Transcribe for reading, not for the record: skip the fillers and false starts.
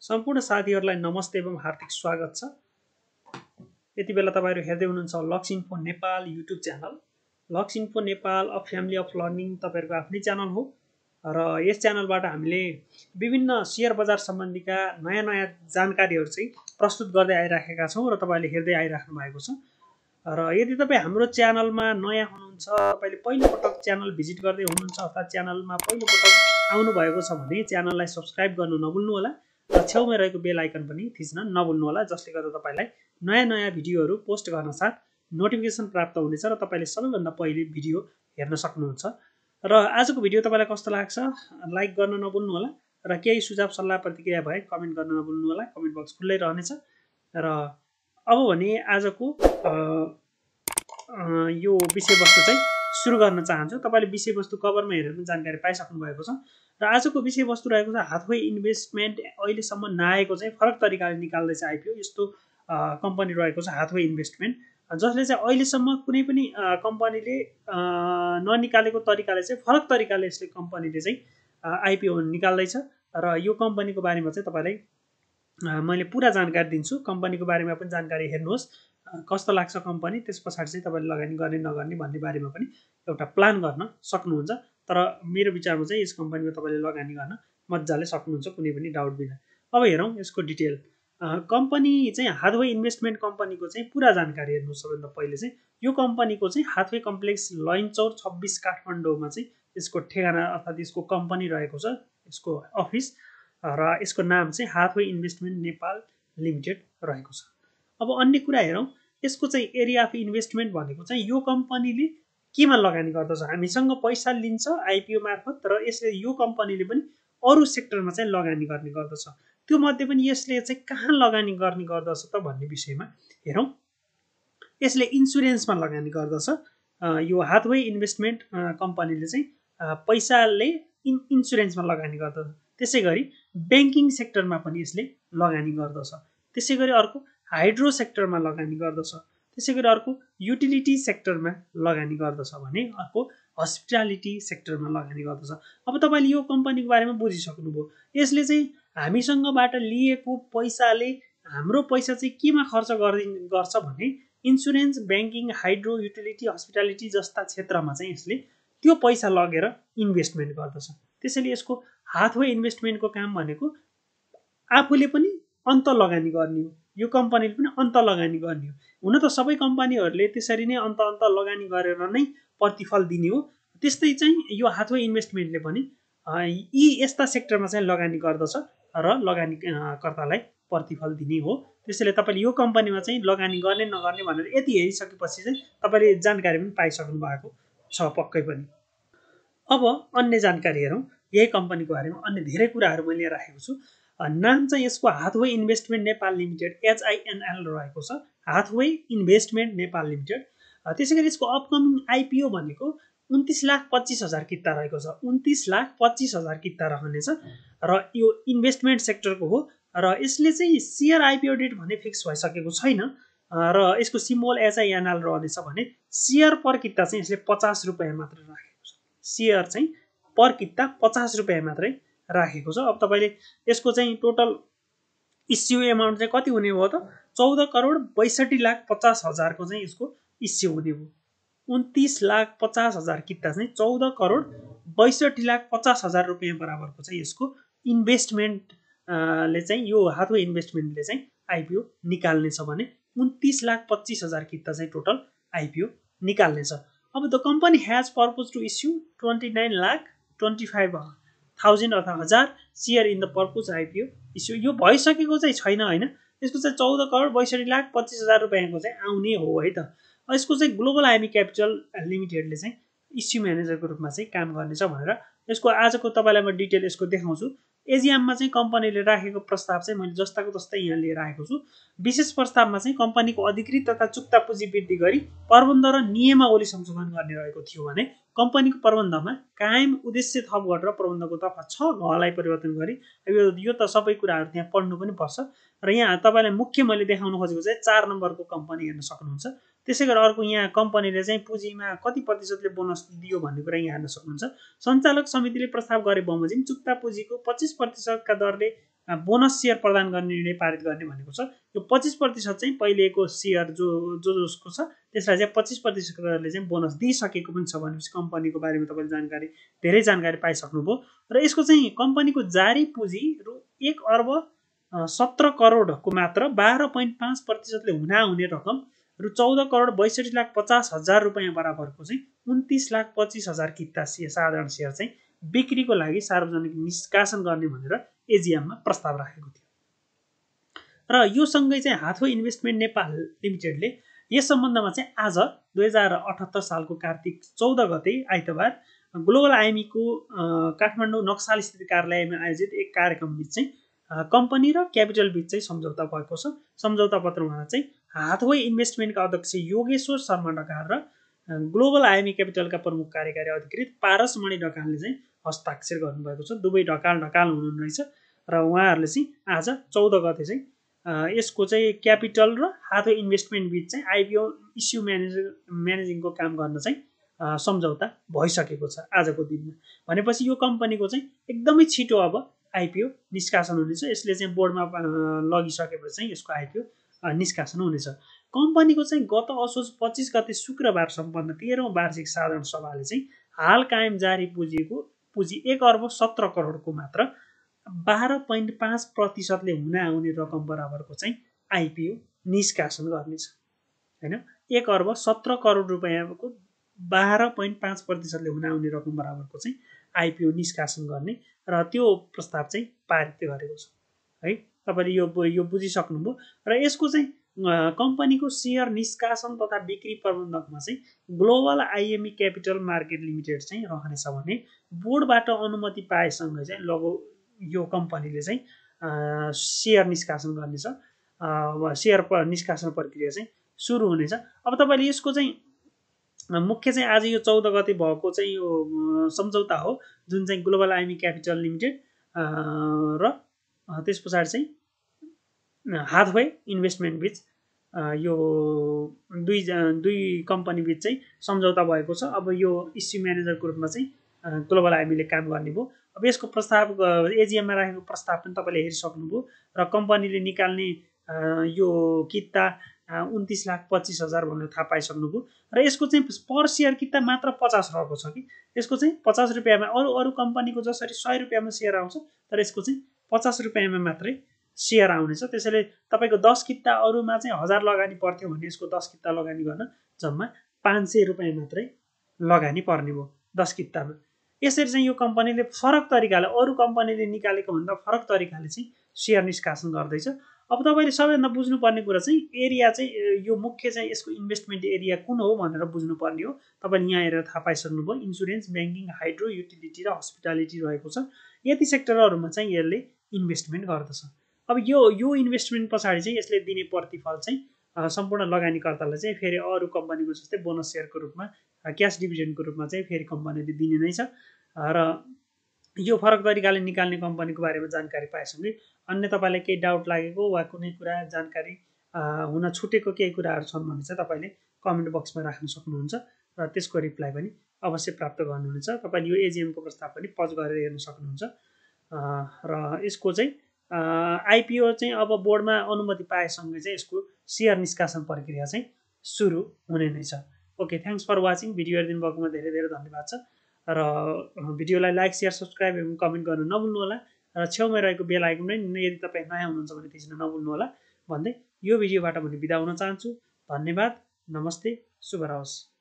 सम्पूर्ण साथीहरुलाई नमस्ते एवं हार्दिक स्वागत छ। यति बेला तपाईहरु हेर्दै हुनुहुन्छ lux info Nepal YouTube channel. Lux info Nepal a family of learning तपाईहरुको आफ्नै च्यानल हो र यस च्यानलबाट हामीले विभिन्न शेयर बजार सम्बन्धीका नयाँ जानकारीहरु चाहिँ प्रस्तुत गर्दै आइराखेका छौं र तपाईले हेर्दै आइराख्नु भएको छ। र यदि तपाई हाम्रो च्यानलमा नयाँ हुनुहुन्छ, तपाईले पहिलो पटक च्यानल भिजिट गर्दै हुनुहुन्छ अथवा च्यानलमा पहिलो पटक आउनु भएको छ भने च्यानललाई सब्स्क्राइब गर्न नभुल्नु होला र छेउमै रहेको बेल आइकन पनि थिच्न नभुल्नु होला, जसले गर्दा तपाईलाई नयाँ भिडियोहरु पोस्ट गर्न साथ नोटिफिकेसन प्राप्त हुनेछ र तपाईले सबैभन्दा पहिले भिडियो हेर्न सक्नुहुन्छ। र आजको भिडियो तपाईलाई कस्तो लाग्छ लाइक गर्न नभुल्नु होला र केही सुझाव सल्लाह प्रतिक्रिया भए कमेन्ट गर्न नभुल्नु होला। कमेन्ट बक्स खुल्लै रहनेछ। र अब भने आजको यो विषयवस्तु चाहिँ सुरु गर्न चाहन्छु। तपाईले विषयवस्तु कभरमा हेरेर पनि जानकारी पाइसक्नु भएको छ र आजको विषयवस्तु रहेको छ हाथवे इन्भेस्टमेन्ट अहिलेसम्म नआएको चाहिँ फरक तरिकाले निकाल्दैछ आइपिओ। यस्तो कम्पनी रहेको छ हाथवे इन्भेस्टमेन्ट, जसले चाहिँ अहिलेसम्म कुनै पनि कम्पनीले ननिकालेको तरिकाले चाहिँ फरक तरिकाले यसले कम्पनीले चाहिँ आइपिओ निकाल्दैछ र यो कम्पनीको बारेमा चाहिँ तपाईलाई मैले पूरा जानकारी दिन्छु। कम्पनीको बारेमा पनि जानकारी हेर्नुहोस्, कस्तो लाग्छ कम्पनी, त्यसपछि चाहिँ तपाईले लगानी गर्ने नगर्ने भन्ने बारेमा पनि एउटा प्लान गर्न सक्नुहुन्छ। तर मेरो विचारमा चाहिँ यस कम्पनीमा तपाईले लगानी गर्न मज्जाले सक्नुहुन्छ, कुनै पनि डाउट बिना। अब हेरौं यसको डिटेल। कम्पनी चाहिँ हाथवे इन्भेस्टमेन्ट कम्पनीको चाहिँ पूरा जानकारी हेर्नु। सबैभन्दा पहिले चाहिँ यो कम्पनीको चाहिँ हाथवे कम्प्लेक्स लैनचौर 26 काठमाडौँमा चाहिँ यसको ठेगाना अर्थात् यसको कम्पनी रहेको छ, यसको अफिस, र यसको नाम चाहिँ हाथवे इन्भेस्टमेन्ट नेपाल लिमिटेड रहेको छ। अब अन्य कुरा हेरौं। यसको चाहिँ एरिया अफ इन्भेस्टमेन्ट भनेको चाहिँ यो कम्पनीले केमा लगानी गर्दछ, हामीसँग पैसा लिन्छ आइपिओ मार्फत र यसले यो कम्पनीले पनि अरु सेक्टरमा चाहिँ लगानी गर्ने गर्दछ। त्यो मध्ये पनि यसले चाहिँ कहाँ लगानी गर्ने गर्दछ त भन्ने विषयमा हेरौं। यसले इन्स्योरेन्समा लगानी गर्दछ। यो हाथवे इन्भेस्टमेन्ट कम्पनीले चाहिँ पैसाले इन्स्योरेन्समा लगानी गर्दछ। त्यसैगरी बैंकिङ सेक्टरमा पनि यसले लगानी गर्दछ। त्यसैगरी अर्को हाइड्रो सेक्टरमा लगानी गर्दछ। त्यसैगरी अर्को युटिलिटी सेक्टरमा लगानी गर्दछ भने अर्को हस्पिटालिटी सेक्टरमा लगानी गर्दछ। अब तपाईले यो कम्पनीको बारेमा बुझिसक्नुभयो। यसले चाहिँ हामीसँगबाट लिएको पैसाले हाम्रो पैसा चाहिँ केमा खर्च गर्छ भने insurance, banking, hydro, utility, hospitality जस्ता क्षेत्रमा चाहिँ यसले त्यो पैसा लगेर इन्भेस्टमेन्ट गर्दछ। त्यसैले यसको हाथवे इन्भेस्टमेन्टको काम भनेको आफूले पनि अन्त लगानी गर्ने हो, यो कम्पनीले पनि अन्त लगानी गर्ने हो। हुन त सबै कम्पनीहरूले त्यसरी नै अन्त लगानी गरेर नै प्रतिफल दिने हो। त्यस्तै चाहिँ यो हाथवे इन्भेस्टमेन्टले पनि यी यस्ता सेक्टरमा चाहिँ लगानी गर्दछ र लगानीकर्तालाई प्रतिफल दिने हो। त्यसैले तपाईले यो कम्पनीमा चाहिँ लगानी गर्ने नगर्ने भनेर यति हेरिसकेपछि चाहिँ तपाईले जानकारी पनि पाइसक्नु भएको छ पक्कै पनि। अब अन्य जानकारी हेरौं। यही कम्पनीको बारेमा अन्य धेरै कुराहरू मैले राखेको छु। नाम चाहिँ यसको Hathaway Investment Nepal Limited HINL रहेको छ, हाथवे इन्भेस्टमेन्ट नेपाल लिमिटेड। त्यसैगरी यसको अपकमिङ आइपिओ भनेको 29,25,000 किता रहेको छ। 29,25,000 किता रहनेछ र यो इन्भेस्टमेन्ट सेक्टरको हो र यसले चाहिँ शेयर आइपिओ डेट भने फिक्स भइसकेको छैन र यसको सिम्बल HINL रहनेछ भने शेयर पर किता चाहिँ यसले 50 रुपैयाँ मात्र राखेको छ। शेयर चाहिँ पर किता 50 रुपैयाँ मात्रै राखेको छ। अब तपाईले यसको चाहिँ टोटल इस्यु एमाउन्ट चाहिँ कति हुने भयो त 14,62,50,000 को चाहिँ यसको इस्यु हुने भयो। 29,50,000 किता चाहिँ 14,62,50,000 रुपैयाँ बराबरको चाहिँ यसको इन्भेस्टमेन्ट ले चाहिँ यो हाथवे इन्भेस्टमेन्टले चाहिँ आइपिओ निकाल्नेछ भने 29,25,000 किता चाहिँ टोटल आइपिओ निकाल्नेछ। अब the company has purpose to issue 29,25,000 अथवा 1000 share in the purpose IPO issue. यो भइसकेको चाहिँ छैन हैन, यसको चाहिँ 14,62,25,000 रुपैयाँको चाहिँ आउने हो है त। यसको चाहिँ ग्लोबल आइमी क्यापिटल लिमिटेडले चाहिँ इस्यु म्यानेजरको रूपमा चाहिँ काम गर्नेछ भनेर यसको आजको तपाईलाई म डिटेल यसको देखाउँछु। एजिएममा चाहिँ कम्पनीले राखेको प्रस्ताव चाहिँ मैले जस्ताको तस्तै यहाँ लिएर आएको छु। विशेष प्रस्तावमा चाहिँ कम्पनीको अधिकृत तथा चुक्ता पुँजी वृद्धि गरी प्रबन्ध र नियमावली संशोधन गर्ने रहेको थियो भने कम्पनीको प्रबन्धमा कायम उद्देश्य थप गरेर प्रबन्धको तर्फ 6 घलाई परिवर्तन गरी यो त सबै कुराहरू त्यहाँ पढ्नु पनि पर्छ र यहाँ तपाईलाई मुख्य मैले देखाउन खोजेको चाहिँ 4 नम्बरको कम्पनी हेर्न सक्नुहुन्छ। त्यसैगरी अर्को यहाँ कम्पनीले चाहिँ पुँजीमा कति प्रतिशतले बोनस दियो भन्ने कुरा यहाँ हेर्न सक्नुहुन्छ। सञ्चालक समितिले प्रस्ताव गरे बमोजिम चुक्ता पुँजीको 25% का दरले बोनस सेयर प्रदान गर्ने निर्णय पारित गर्ने भनेको छ। यो 25% चाहिँ पहिलेको सेयर जसको छ त्यसलाई चाहिँ 25% गरेर चाहिँ बोनस दिइसकेको पनि छ भनेपछि कम्पनीको बारेमा तपाईँले जानकारी धेरै जानकारी पाइसक्नुभयो। र यसको चाहिँ कम्पनीको जारी पुँजी रु 1,17,00,00,000को मात्र 12.5%ले हुने रकम रु 14,62,50,000 रुपियाँ बराबरको चाहिँ 29,25,000 किता साधारण सेयर चाहिँ बिक्रीको लागि सार्वजनिक निष्कासन गर्ने भनेर एजिएममा प्रस्ताव राखेको थियो। र यो सँगै चाहिँ हाथवे इन्भेस्टमेन्ट नेपाल लिमिटेडले यस सम्बन्धमा चाहिँ आज 2078 सालको कार्तिक 14 गते आइतबार ग्लोबल आइएमईको काठमाडौँ नक्साल स्थित कार्यालयमा आयोजित एक कार्यक्रम बीच चाहिँ कम्पनी र क्यापिटल बीच चाहिँ सम्झौता भएको छ। सम्झौता पत्रमा चाहिँ हाथवे इन्भेस्टमेन्टका अध्यक्ष योगेश्वर शर्मा ढकाल र ग्लोबल आइएमई क्यापिटलका प्रमुख कार्यकारी अधिकृत पारसमणि ढकालले चाहिँ हस्ताक्षर गर्नुभएको छ। दुवै ढकाल हुनुहुनेछ र उहाँहरूले चाहिँ आज 14 गते चाहिँ यसको चाहिँ क्यापिटल र हाथवे इन्भेस्टमेन्ट बीच चाहिँ आइपिओ इस्यु म्यानेजिङको काम गर्न चाहिँ सम्झौता भइसकेको छ आजको दिनमा। भनेपछि यो कम्पनीको चाहिँ एकदमै छिटो अब आइपिओ निष्कासन हुनेछ। यसले चाहिँ बोर्डमा लगिसकेपछि चाहिँ यसको आइपिओ निष्कासन हुनेछ। कम्पनीको चाहिँ गत असोज 25 गते शुक्रबार सम्पन्न 13औं वार्षिक साधारण सभाले चाहिँ हाल कायम जारी पुँजी 1,17,00,00,000को मात्र 12.5%ले हुने रकम बराबरको चाहिँ आइपिओ निष्कासन गर्नेछ हैन। 1,17,00,00,000 रुपियाँको 12.5%ले हुने रकम बराबरको चाहिँ आइपिओ निष्कासन गर्ने र त्यो प्रस्ताव चाहिँ पारित गरेको छ है। तपाईँले यो बुझिसक्नुभयो। र यसको चाहिँ कम्पनीको सेयर निष्कासन तथा बिक्री प्रबन्धकमा चाहिँ global IME capital market limited चाहिँ रहनेछ भने बोर्डबाट अनुमति पाएसँगै चाहिँ यो कम्पनीले चाहिँ सेयर निष्कासन गर्नेछ। सेयर निष्कासन प्रक्रिया चाहिँ सुरु हुनेछ। अब तपाईँले यसको चाहिँ मुख्य चाहिँ आज यो 14 गते भएको चाहिँ यो सम्झौता हो जुन चाहिँ ग्लोबल आइएमई क्यापिटल लिमिटेड र त्यस पछाडि चाहिँ हाथवे इन्भेस्टमेन्ट बीच यो दुई कम्पनी बीच चाहिँ सम्झौता भएको छ। अब यो इस्यु म्यानेजरको रूपमा चाहिँ ग्लोबल आइएमईले काम गर्ने भयो। अब यसको प्रस्ताव एजिएममा राखेको प्रस्ताव पनि तपाईँले हेरिसक्नुभयो र कम्पनीले निकाल्ने यो किता 29,25,000 भनेर थाहा पाइसक्नुभयो। र यसको चाहिँ पर सेयर किता मात्र 50 रहेको छ कि यसको चाहिँ 50 रुपियाँमा अरू कम्पनीको जसरी 100 रुपियाँमा सेयर आउँछ तर यसको चाहिँ 50 रुपियाँमा मात्रै सेयर आउनेछ। त्यसैले तपाईँको 10 किता अरूमा चाहिँ 1000 लगानी पर्थ्यो भने यसको 10 किता लगानी गर्न जम्मा 500 रुपियाँ मात्रै लगानी पर्ने भयो 10 कितामा। यसरी चाहिँ यो कम्पनीले फरक तरिकाले अरू कम्पनीले निकालेको भन्दा फरक तरिकाले चाहिँ सेयर निष्कासन गर्दैछ। अब तपाईँले सबैभन्दा बुझ्नुपर्ने कुरा चाहिँ एरिया चाहिँ यो मुख्य चाहिँ यसको इन्भेस्टमेन्ट एरिया कुन हो भनेर बुझ्नुपर्ने हो। तपाईँले यहाँ हेरेर थाहा पाइसक्नुभयो। इन्सुरेन्स, ब्याङ्किङ, हाइड्रो, युटिलिटी र हस्पिटालिटी रहेको छ। यति सेक्टरहरूमा चाहिँ यसले इन्भेस्टमेन्ट गर्दछ। अब यो इन्भेस्टमेन्ट पछाडि चाहिँ यसले दिने प्रतिफल चाहिँ सम्पूर्ण लगानीकर्तालाई चाहिँ फेरि अरू कम्पनीको जस्तै बोनस सेयरको रूपमा क्यास डिभिडेन्डको रूपमा चाहिँ फेरि कम्पनीले दिने नै छ। र यो फरक तरिकाले निकाल्ने कम्पनीको बारेमा जानकारी पाएसँगै अन्य तपाईँलाई केही डाउट लागेको वा कुनै कुरा जानकारी हुन छुटेको केही कुराहरू छन् भने चाहिँ तपाईँले कमेन्ट बक्समा राख्न सक्नुहुन्छ र त्यसको रिप्लाई पनि अवश्य प्राप्त गर्नुहुनेछ। तपाईँले यो एजिएमको प्रस्ताव पनि पज गरेर हेर्न सक्नुहुन्छ। र यसको चाहिँ आइपिओ चाहिँ अब बोर्डमा अनुमति पाएसँगै चाहिँ यसको सेयर निष्कासन प्रक्रिया चाहिँ सुरु हुने नै छ। Okay, thanks for watching. Video हेरिदिनु भएकोमा धेरै धेरै धन्यवाद छ। र भिडियोलाई लाइक, सेयर, सब्सक्राइब एवं कमेन्ट गर्न नभुल्नु होला। र छेउमा रहेको बेल आइकन पनि यदि तपाईँ नयाँ हुनुहुन्छ भने थिच्न नभुल्नु होला भन्दै यो भिडियोबाट भने बिदा हुन चाहन्छु। धन्यवाद, नमस्ते, शुभ रहोस्।